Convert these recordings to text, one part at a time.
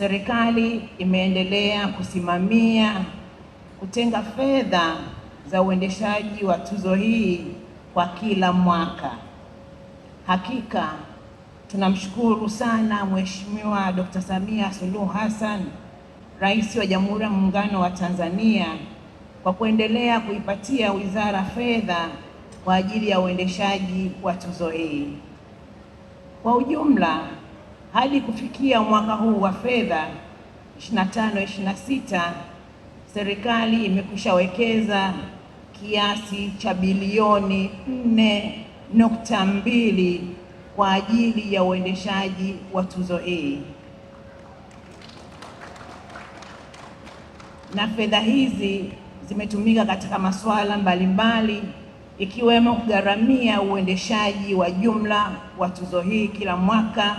serikali imeendelea kusimamia kutenga fedha za uendeshaji wa tuzo hii kwa kila mwaka. Hakika tunamshukuru sana Mheshimiwa Dr. Samia Suluhu Hassan, Rais wa Jamhuri ya Muungano wa Tanzania, kwa kuendelea kuipatia wizara fedha kwa ajili ya uendeshaji wa tuzo hii. Kwa ujumla, hadi kufikia mwaka huu wa fedha 25/26, serikali imekwisha wekeza kiasi cha bilioni 4.2 kwa ajili ya uendeshaji wa tuzo hii, na fedha hizi zimetumika katika masuala mbalimbali ikiwemo kugharamia uendeshaji wa jumla wa tuzo hii kila mwaka,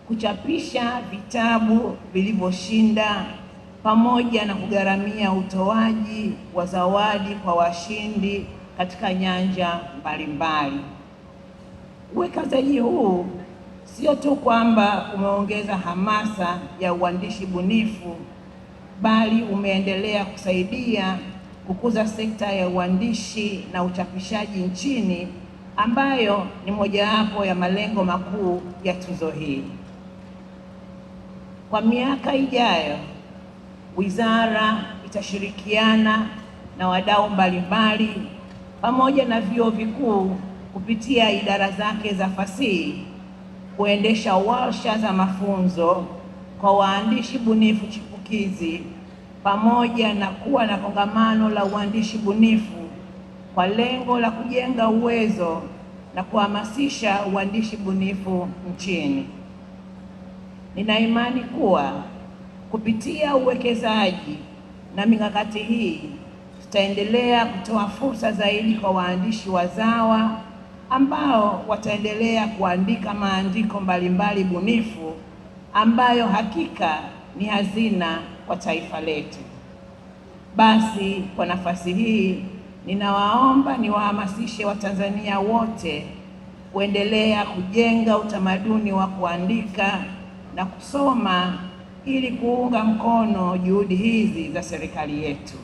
kuchapisha vitabu vilivyoshinda, pamoja na kugharamia utoaji wa zawadi kwa washindi katika nyanja mbalimbali. Uwekezaji huu sio tu kwamba umeongeza hamasa ya uandishi bunifu, bali umeendelea kusaidia kukuza sekta ya uandishi na uchapishaji nchini, ambayo ni mojawapo ya malengo makuu ya tuzo hii. Kwa miaka ijayo, wizara itashirikiana na wadau mbalimbali pamoja na vyuo vikuu kupitia idara zake za fasihi kuendesha warsha za mafunzo kwa waandishi bunifu chipukizi, pamoja na kuwa na kongamano la uandishi bunifu kwa lengo la kujenga uwezo na kuhamasisha uandishi bunifu nchini. Nina imani kuwa kupitia uwekezaji na mikakati hii tutaendelea kutoa fursa zaidi kwa waandishi wazawa ambao wataendelea kuandika maandiko mbalimbali bunifu ambayo hakika ni hazina kwa taifa letu. Basi kwa nafasi hii ninawaomba niwahamasishe Watanzania wote kuendelea kujenga utamaduni wa kuandika na kusoma ili kuunga mkono juhudi hizi za serikali yetu.